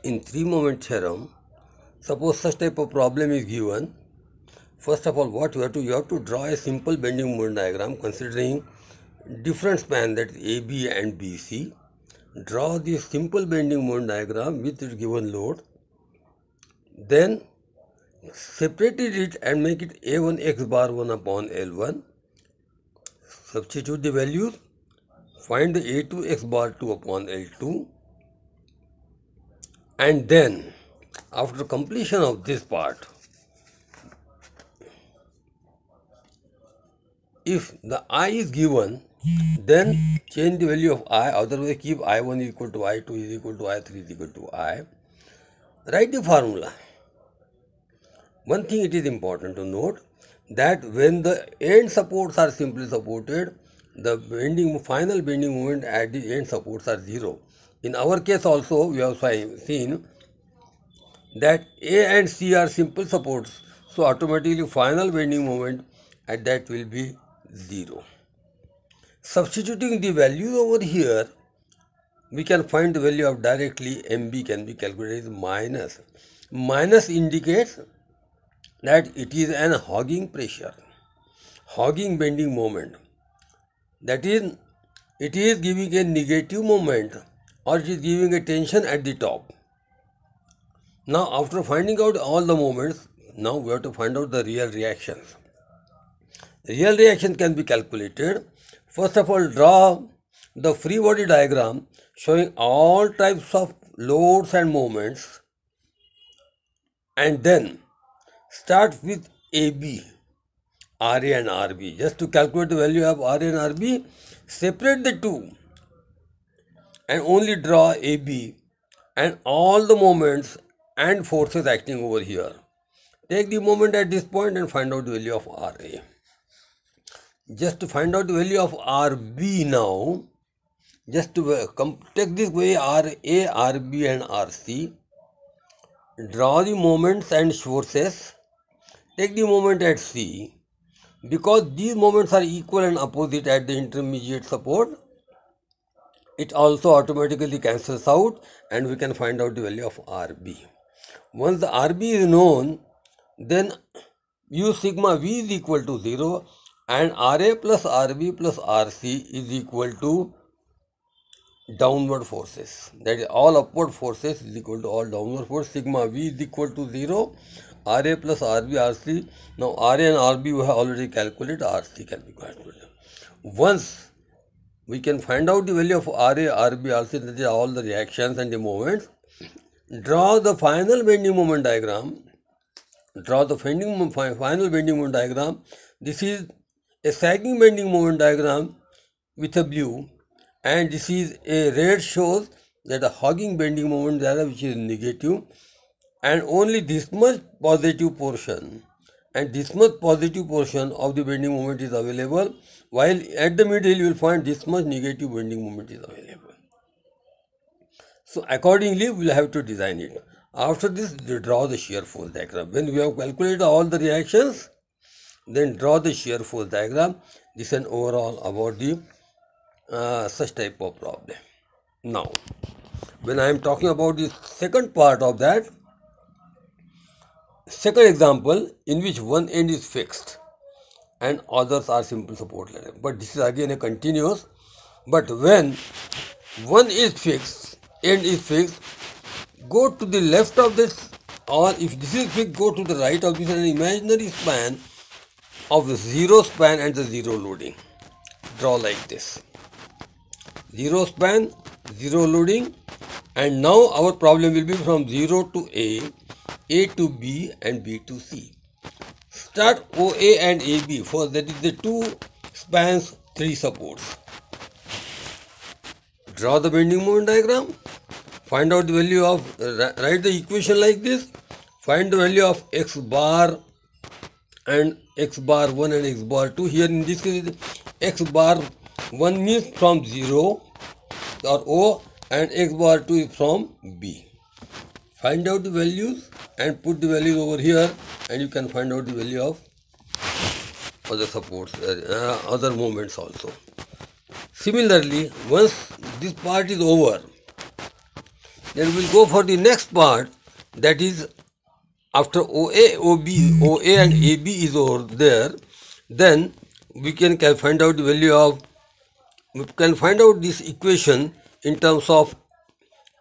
in three-moment theorem, suppose such type of problem is given. First of all, what you have to draw a simple bending moment diagram considering different span, that is AB and BC. Draw the simple bending moment diagram with its given load. Then separated it and make it A1 x bar 1 upon L1. Substitute the values. Find the A2 x bar 2 upon L2. And then, after completion of this part, if the I is given, then change the value of I, otherwise keep I1 is equal to I2 is equal to I3 is equal to I. Write the formula. One thing it is important to note, that when the end supports are simply supported, the final bending moment at the end supports are 0. In our case also, we have seen that A and C are simple supports, so automatically final bending moment at that will be 0. Substituting the values over here, we can find the value of directly MB can be calculated as minus. Minus indicates that it is an hogging pressure, hogging bending moment. That is, it is giving a negative moment or it is giving a tension at the top. Now, after finding out all the moments, now we have to find out the real reactions. Real reaction can be calculated. First of all, draw the free body diagram showing all types of loads and moments, and then start with AB, RA and RB. Just to calculate the value of RA and RB, separate the two and only draw AB and all the moments and forces acting over here. Take the moment at this point and find out the value of RA. Just to find out the value of RB now, just to take this way RA, RB and RC, draw the moments and forces, take the moment at C. Because these moments are equal and opposite at the intermediate support, it also automatically cancels out and we can find out the value of RB. Once the RB is known, then use sigma V is equal to 0 and RA plus RB plus RC is equal to downward forces. That is, all upward forces is equal to all downward forces. Sigma V is equal to 0, RA plus RB, RC. Now RA and RB we have already calculated, RC can be calculated. Once we can find out the value of RA, RB, RC, that is all the reactions and the moments, draw the final bending moment diagram. Draw the final bending moment diagram. This is a sagging bending moment diagram with a blue, and this is a red shows that a hogging bending moment diagram which is negative, and only this much positive portion and this much positive portion of the bending moment is available, while at the middle you will find this much negative bending moment is available. So accordingly we will have to design it. After this, draw the shear force diagram. When we have calculated all the reactions, then draw the shear force diagram. This is an overall about the such type of problem. Now, when I am talking about the second part of that, second example in which one end is fixed and others are simple support ladder. But this is again a continuous. But when one is fixed, end is fixed, go to the left of this, or if this is fixed, go to the right of this, an imaginary span of the zero span and the zero loading. Draw like this. Zero span, zero loading, and now our problem will be from 0 to A to B and B to C. Start OA and AB, for that is the two spans, three supports. Draw the bending moment diagram. Find out the value of, write the equation like this. Find the value of x bar and x bar 1 and x bar 2. Here in this case, x bar 1 means from 0 or O and x bar 2 is from B. Find out the values and put the values over here, and you can find out the value of other supports, other moments also. Similarly, once this part is over, Then we'll go for the next part, that is after OA, OA and AB is over there, then we can find out the value of, we can find out this equation in terms of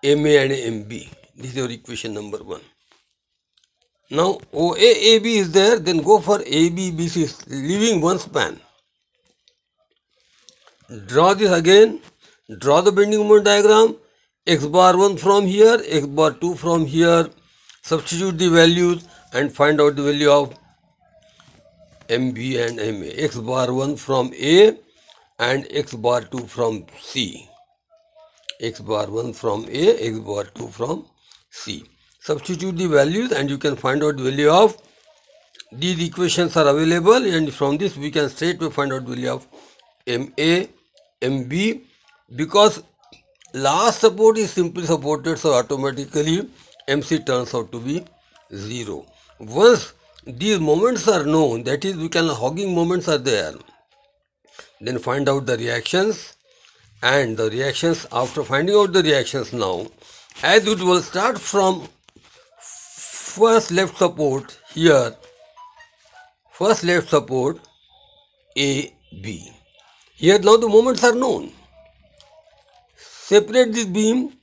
MA and MB. This is your equation number 1. Now OAAB is there, then go for ABBC, leaving one span. Draw this again, draw the bending moment diagram, x bar 1 from here, x bar 2 from here, substitute the values and find out the value of MB and MA. X bar 1 from A and x bar 2 from C. X bar 1 from A, x bar 2 from C. Substitute the values and you can find out the value of, these equations are available, and from this we can straightway find out the value of MA, MB, because last support is simply supported, so automatically MC turns out to be 0. Once these moments are known, that is, we can, hogging moments are there, then find out the reactions, and the reactions, after finding out the reactions now, as usual, start from first left support here, first left support A, B. Here now the moments are known. Separate this beam,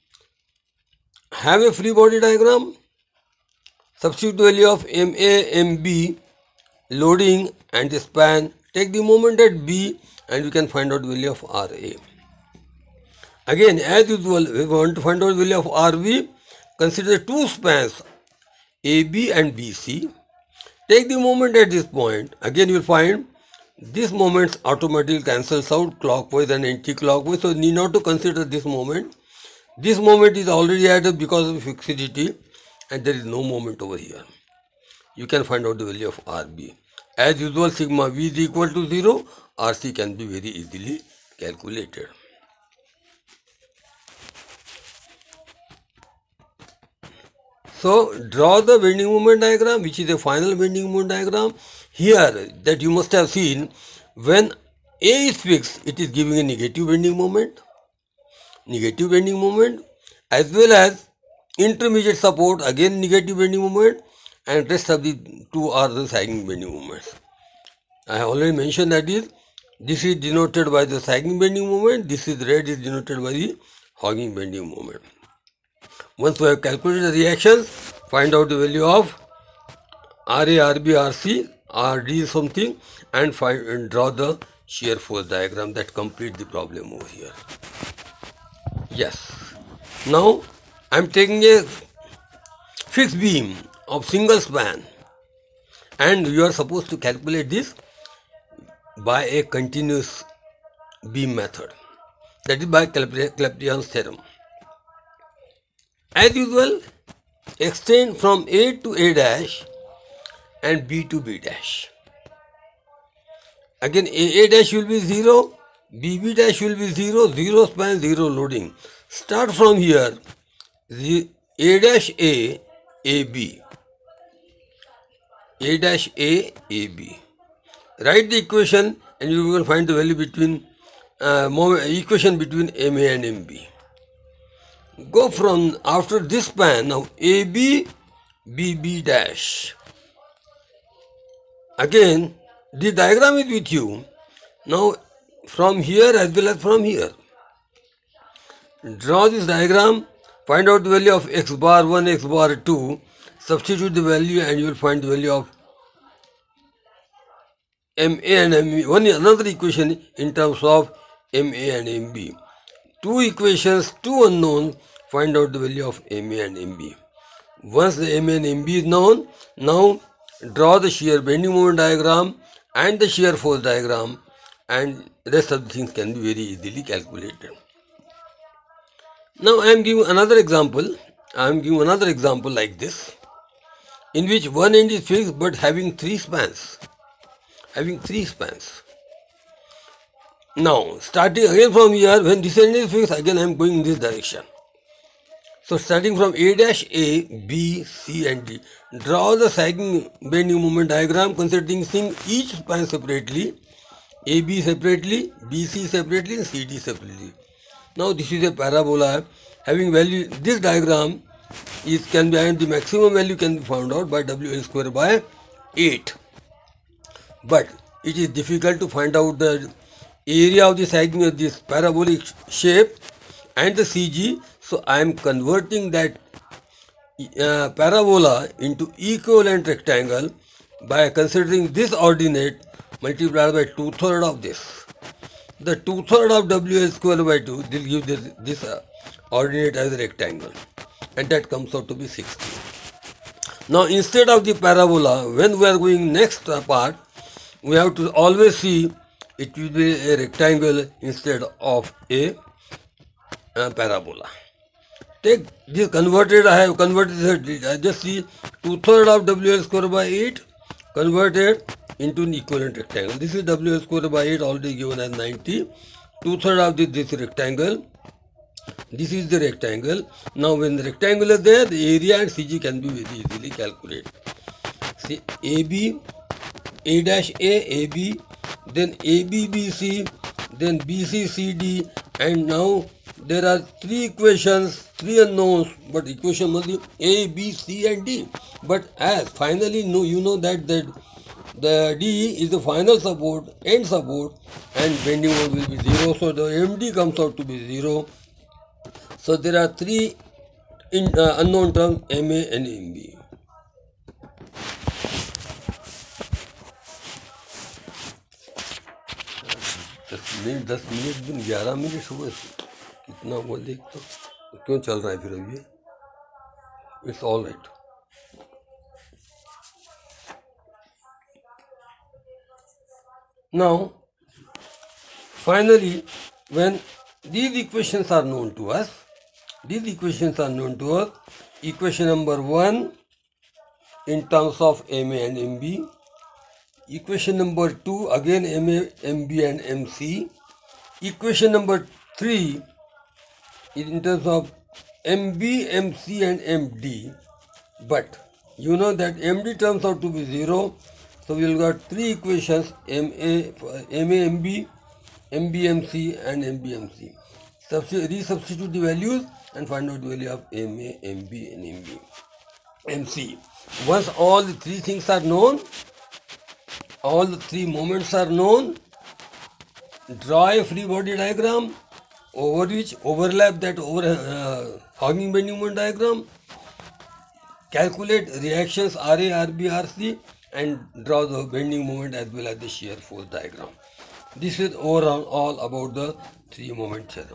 have a free body diagram, substitute the value of MA, MB, loading and the span, take the moment at B and you can find out the value of RA. Again, as usual, we want to find out the value of RB, consider two spans AB and BC, take the moment at this point, again you will find this moment automatically cancels out clockwise and anti-clockwise, so need not to consider this moment. This moment is already added because of fixity and there is no moment over here. You can find out the value of RB. As usual, sigma V is equal to 0, RC can be very easily calculated. So draw the bending moment diagram, which is a final bending moment diagram. Here that you must have seen, when A is fixed, it is giving a negative bending moment, as well as intermediate support, again negative bending moment, and rest of the two are the sagging bending moments. I have already mentioned that is, this is denoted by the sagging bending moment, this is red is denoted by the hogging bending moment. Once we have calculated the reactions, find out the value of RA, RB, RC, RD something, and draw the shear force diagram that completes the problem over here. Yes. Now I am taking a fixed beam of single span and you are supposed to calculate this by a continuous beam method, that is by Clapeyron's theorem. As usual, extend from A to A dash and B to B dash. Again A dash will be 0, B dash will be 0, 0 span, 0 loading. Start from here, the A dash A, AB, A dash A, AB. Write the equation and you will find the value between, equation between MA and MB. Go from after this span, now AB, BB dash. Again, the diagram is with you. Now from here as well as from here. Draw this diagram, find out the value of x bar 1, x bar 2, substitute the value and you will find the value of MA and MB. Another equation in terms of MA and MB. Two equations, two unknowns, find out the value of MA and MB. Once the MA and MB is known, now draw the shear bending moment diagram and the shear force diagram, and rest of the things can be very easily calculated. Now I am giving another example. Like this, in which one end is fixed but having three spans. Now starting again from here, when this end is fixed, again I am going in this direction. So starting from A dash A, B, C and D, draw the sagging bending moment diagram considering each span separately, AB separately, BC separately and CD separately. Now this is a parabola having value, this diagram can be, and the maximum value can be found out by WL square by 8. But it is difficult to find out the area of the sagging of this parabolic shape and the CG. So I am converting that parabola into equivalent rectangle by considering this ordinate multiplied by 2/3 of this. The 2/3 of WL square by 2 will give this ordinate as a rectangle, and that comes out to be 60. Now instead of the parabola, when we are going next part, we have to always see it will be a rectangle instead of a parabola. Take this converted, I have converted it, I just see 2/3 of WL square by 8 converted into an equivalent rectangle. This is WL square by 8 already given as 90. 2/3 of this rectangle. This is the rectangle. Now when the rectangle is there, the area and CG can be very easily calculated. See AB, A dash A, AB, then ABBC, then BCCD, and now there are 3 equations, 3 unknowns, but equation must be A, B, C and D. But as finally you know that the D is the final support, end support, and bending moment will be 0. So the MD comes out to be 0. So there are 3 unknown terms, MA and MB. दस minute दिन 11 minute हुए, कितना हुआ देख तो क्यों चल रहा है फिर अभी? It's all right. Now finally, when these equations are known to us, equation number 1 in terms of MA and MB, equation number 2 again MA, MB and MC, equation number 3 is in terms of MB, MC and MD, but you know that MD turns out to be 0, so we will got 3 equations, MA, MB, MB, MC and MB, MC. Resubstitute the values and find out the value of MA, MB and MB, MC. Once all the 3 things are known, all the 3 moments are known, draw a free body diagram over which overlap that hogging bending moment diagram, calculate reactions RA, RB, RC and draw the bending moment as well as the shear force diagram. This is overall all about the 3 moment theorem.